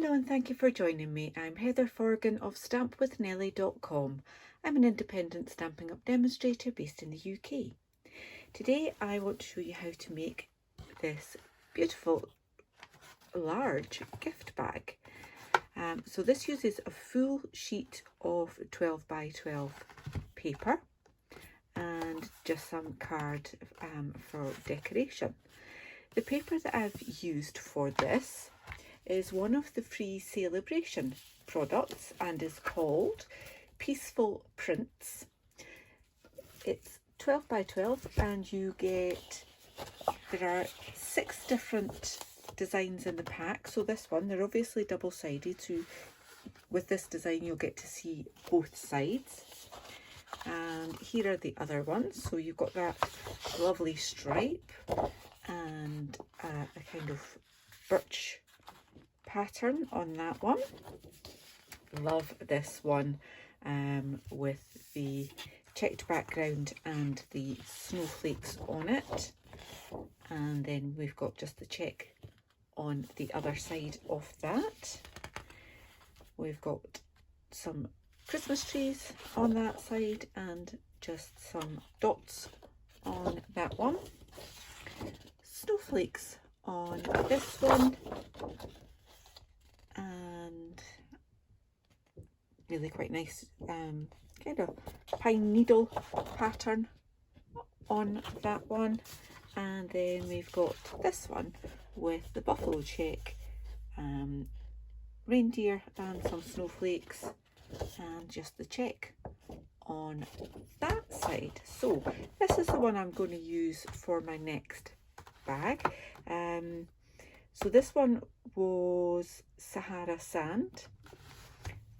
Hello and thank you for joining me. I'm Heather Forgan of stampwithnellie.com. I'm an independent Stampin' Up! Demonstrator based in the UK. Today I want to show you how to make this beautiful large gift bag. So this uses a full sheet of 12 by 12 paper and just some card for decoration. The paper that I've used for this is one of the free Sale-A-Bration products and is called Peaceful Prints. It's 12 by 12 and there are 6 different designs in the pack. So this one, they're obviously double-sided, so with this design you'll get to see both sides. And here are the other ones. So you've got that lovely stripe and a kind of birch pattern on that one. Love this one with the checked background and the snowflakes on it. And then we've got just the check on the other side of that. We've got some Christmas trees on that side and just some dots on that one. Snowflakes on this one. And really quite nice kind of pine needle pattern on that one. And then we've got this one with the buffalo check, reindeer and some snowflakes and just the check on that side. So this is the one I'm going to use for my next bag. So this one was Sahara Sand.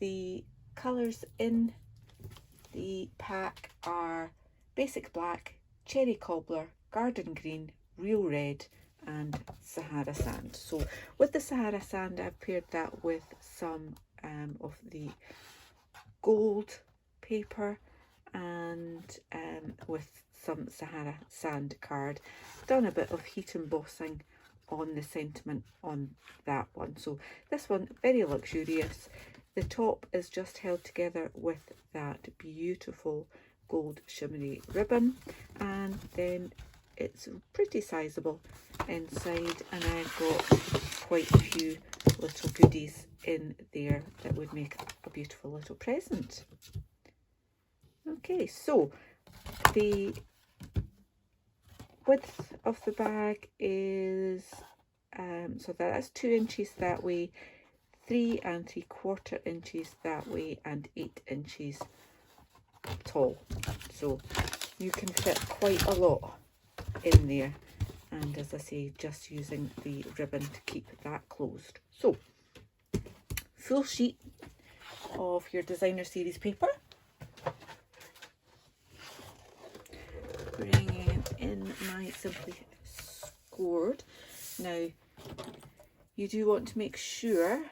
The colours in the pack are Basic Black, Cherry Cobbler, Garden Green, Real Red and Sahara Sand. So with the Sahara Sand I've paired that with some of the gold paper and with some Sahara Sand card. Done a bit of heat embossing on the sentiment on that one. So this one, very luxurious. The top is just held together with that beautiful gold shimmery ribbon, and then it's pretty sizable inside, and I've got quite a few little goodies in there that would make a beautiful little present. Okay, so the width of the bag is so that's 2 inches that way, 3 3/4 inches that way, and 8 inches tall. So you can fit quite a lot in there, and as I say, just using the ribbon to keep that closed. So full sheet of your designer series paper, bringing in my Simply Scored. Now you do want to make sure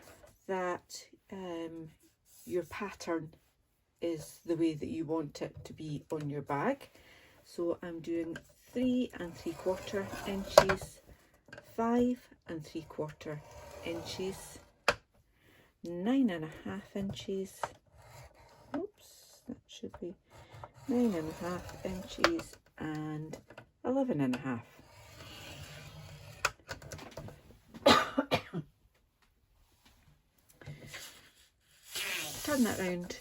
that your pattern is the way that you want it to be on your bag. So I'm doing 3 3/4 inches, 5 3/4 inches, 9 1/2 inches, oops, that should be 9 1/2 inches, and 11 1/2. Turn that round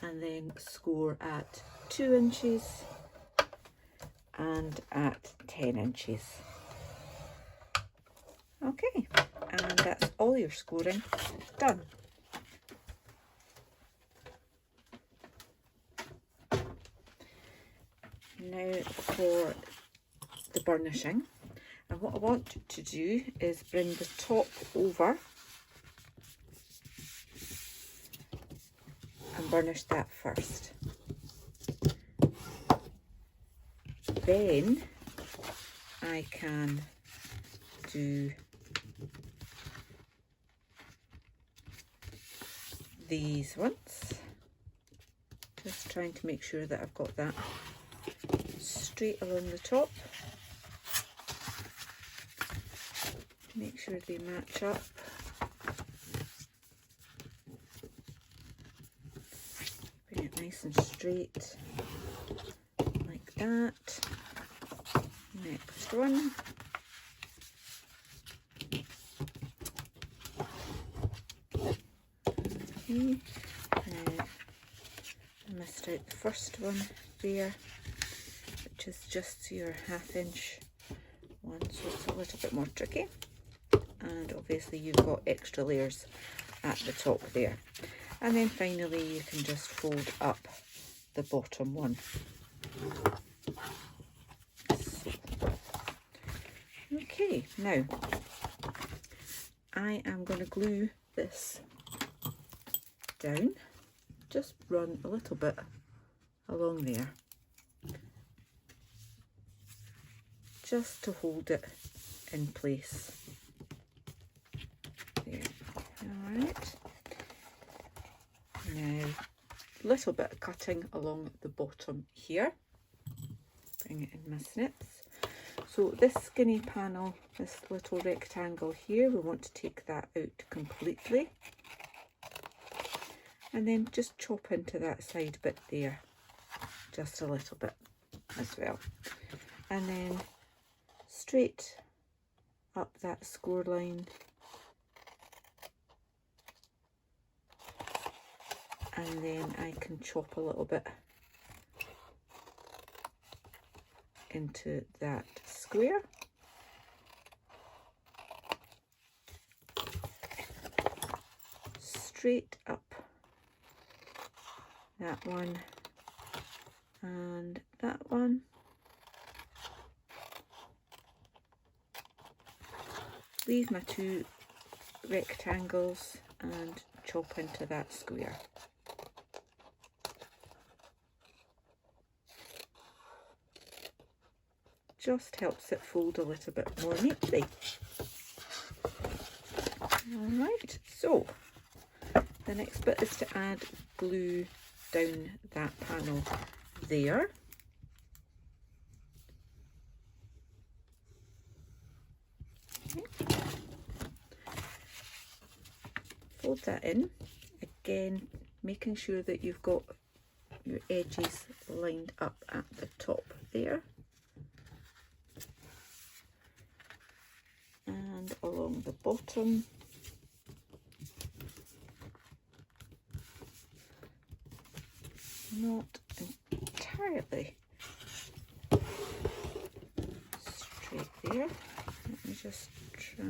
and then score at 2 inches and at 10 inches. Okay, and that's all your scoring done. Now for the burnishing, and what I want to do is bring the top over and burnish that first. Then I can do these ones, just trying to make sure that I've got that straight along the top. Make sure they match up. nice and straight like that. Next one. Okay, now I missed out the first one there, which is just your 1/2 inch one, so it's a little bit more tricky. And obviously you've got extra layers at the top there. And then finally you can just fold up the bottom one. So, okay, now I am going to glue this down. Just run a little bit along there, just to hold it in place. There. Alright. Now, a little bit of cutting along the bottom here. Bring it in my snips. So this skinny panel, this little rectangle here, we want to take that out completely. And then just chop into that side bit there, just a little bit as well. And then straight up that score line. And then I can chop a little bit into that square. Straight up that one and that one. Leave my two rectangles and chop into that square. Just helps it fold a little bit more neatly. Alright, so the next bit is to add glue down that panel there. Okay. Fold that in, again making sure that you've got your edges lined up at the top there. And along the bottom. Not entirely straight there. Let me just try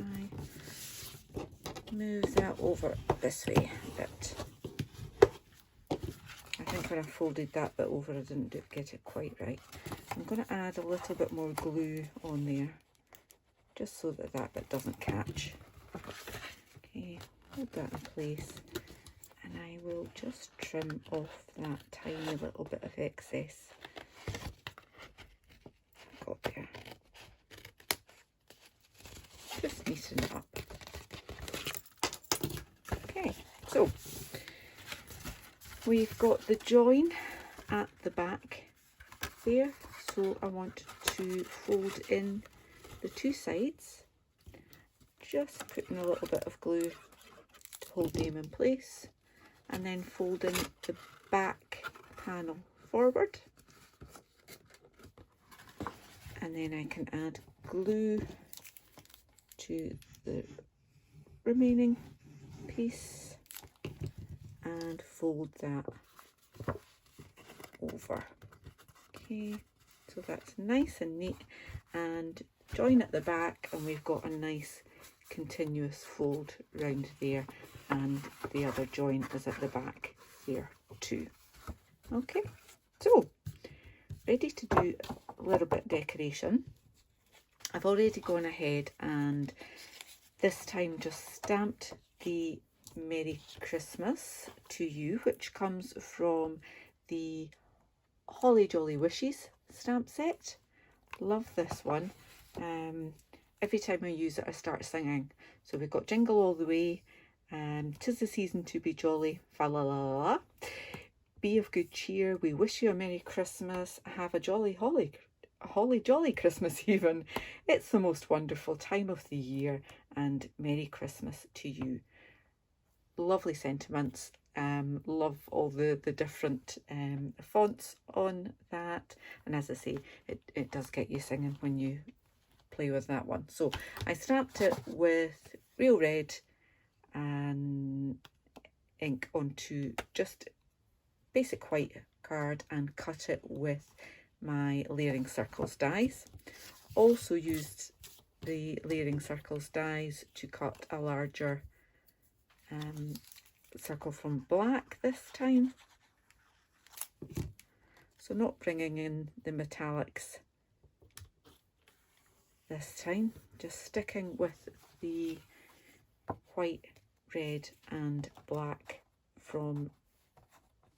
move that over this way a bit. I think when I folded that bit over I didn't get it quite right. I'm going to add a little bit more glue on there, just so that that bit doesn't catch. Okay, hold that in place, and I will just trim off that tiny little bit of excess I've got there. Just neaten it up. Okay, so we've got the join at the back there, so I want to fold in the two sides, just putting a little bit of glue to hold them in place, and then folding the back panel forward, and then I can add glue to the remaining piece and fold that over. Okay, so that's nice and neat, and join at the back, and we've got a nice continuous fold round there, and the other join is at the back here too. Okay, so ready to do a little bit of decoration. I've already gone ahead and this time just stamped the Merry Christmas to You, which comes from the Holly Jolly Wishes stamp set. Love this one. Every time I use it I start singing. So we've got Jingle All the Way, 'Tis the Season to be Jolly, fa la la la la. Be of good cheer, we wish you a Merry Christmas, have a holly jolly Christmas even. It's the most wonderful time of the year, and Merry Christmas to you. Lovely sentiments. Love all the different fonts on that, and as I say, it does get you singing when you play with that one. So I stamped it with real red and ink onto just basic white card and cut it with my layering circles dies. Also used the layering circles dies to cut a larger circle from black this time. So not bringing in the metallics this time, just sticking with the white, red and black from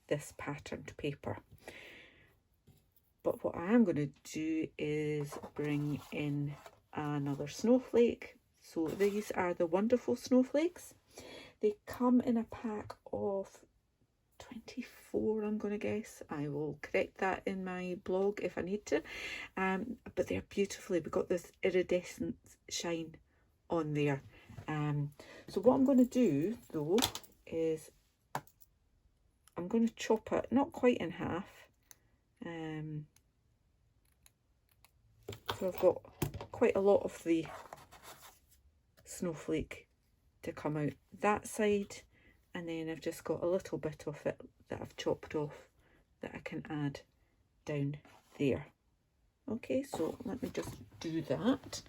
this patterned paper. But what I am going to do is bring in another snowflake. So these are the Wonderful Snowflakes. They come in a pack of 24, I'm going to guess. I will correct that in my blog if I need to. But they're beautifully, we've got this iridescent shine on there. So what I'm going to do though is I'm going to chop it, not quite in half. So I've got quite a lot of the snowflake to come out that side, and then I've just got a little bit of it that I've chopped off that I can add down there. Okay, so let me just do that.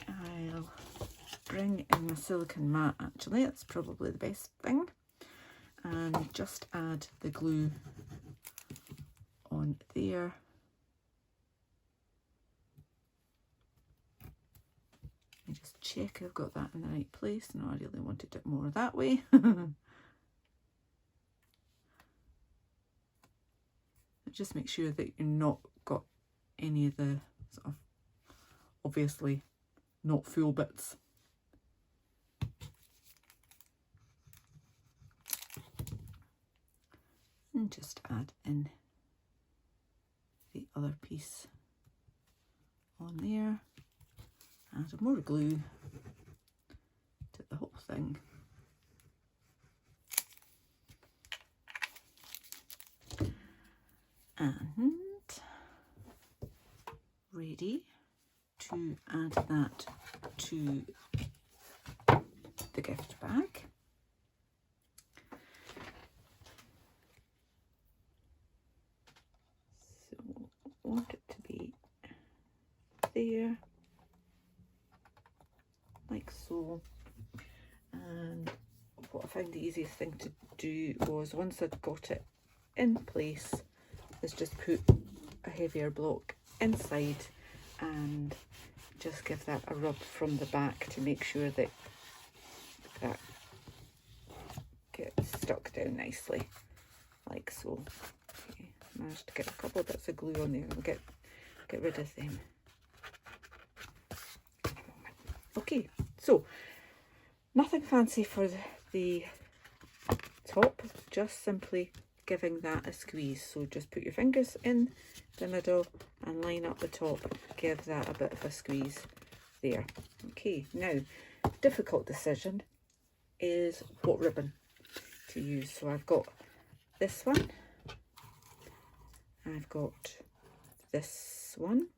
I'll bring in my silicone mat, actually, that's probably the best thing, and just add the glue on there. I just check I've got that in the right place. No, I really wanted it more that way. Just make sure that you're not got any of the sort of obviously not full bits. And just add in the other piece on there. Add more glue to the whole thing. And ready to add that to the gift bag. So I want it to be there, like so. And what I found the easiest thing to do was, once I'd got it in place, is just put a heavier block inside and just give that a rub from the back to make sure that that gets stuck down nicely, like so. Okay, managed to get a couple of bits of glue on there and get rid of them. Okay, so nothing fancy for the top, just simply giving that a squeeze. So just put your fingers in the middle and line up the top, give that a bit of a squeeze there. Okay, now difficult decision is what ribbon to use. So I've got this one, I've got this one,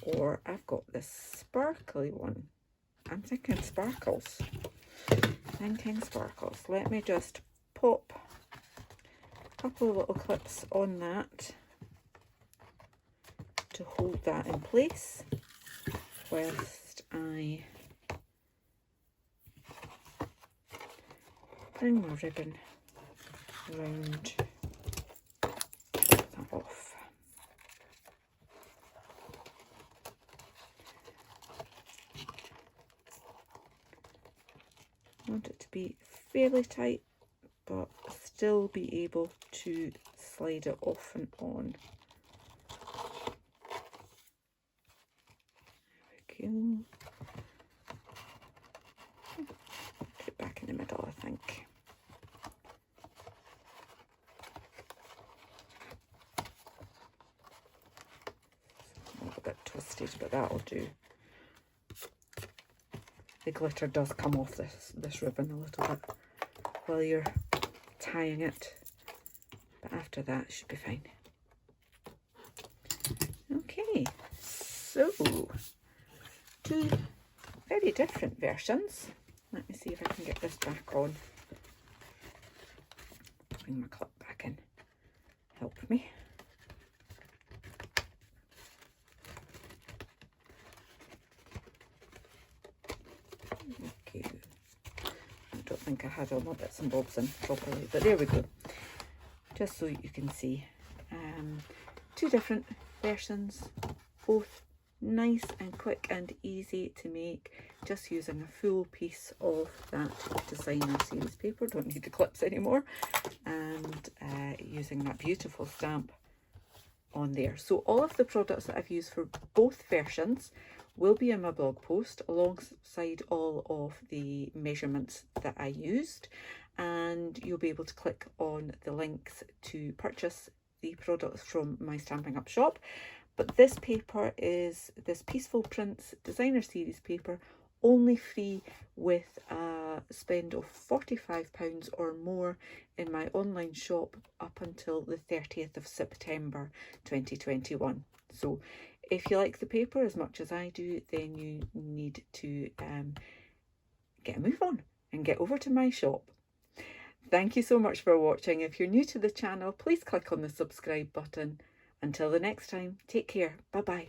or I've got this sparkly one. I'm thinking sparkles. Sparkles. Let me just pop a couple of little clips on that to hold that in place whilst I bring my ribbon around that off. I want it to be fairly tight, but still be able to slide it off and on. There we go. Put it back in the middle, I think. A little bit twisted, but that'll do. The glitter does come off this ribbon a little bit while you're tying it, but after that it should be fine. Okay, so 2 very different versions. Let me see if I can get this back on. Bring my clip back in. Help me. Okay. I don't think I had all my bits and bobs in properly, but there we go. Just so you can see. 2 different versions, both nice and quick and easy to make, just using a full piece of that designer series paper, don't need the clips anymore, and using that beautiful stamp on there. So all of the products that I've used for both versions will be in my blog post alongside all of the measurements that I used, and you'll be able to click on the links to purchase the products from my Stampin' Up shop. But this paper is this Peaceful Prints designer series paper, only free with a spend of £45 or more in my online shop up until the 30th of September 2021. So if you like the paper as much as I do, then you need to get a move on and get over to my shop. Thank you so much for watching. If you're new to the channel, please click on the subscribe button. Until the next time, take care. Bye-bye.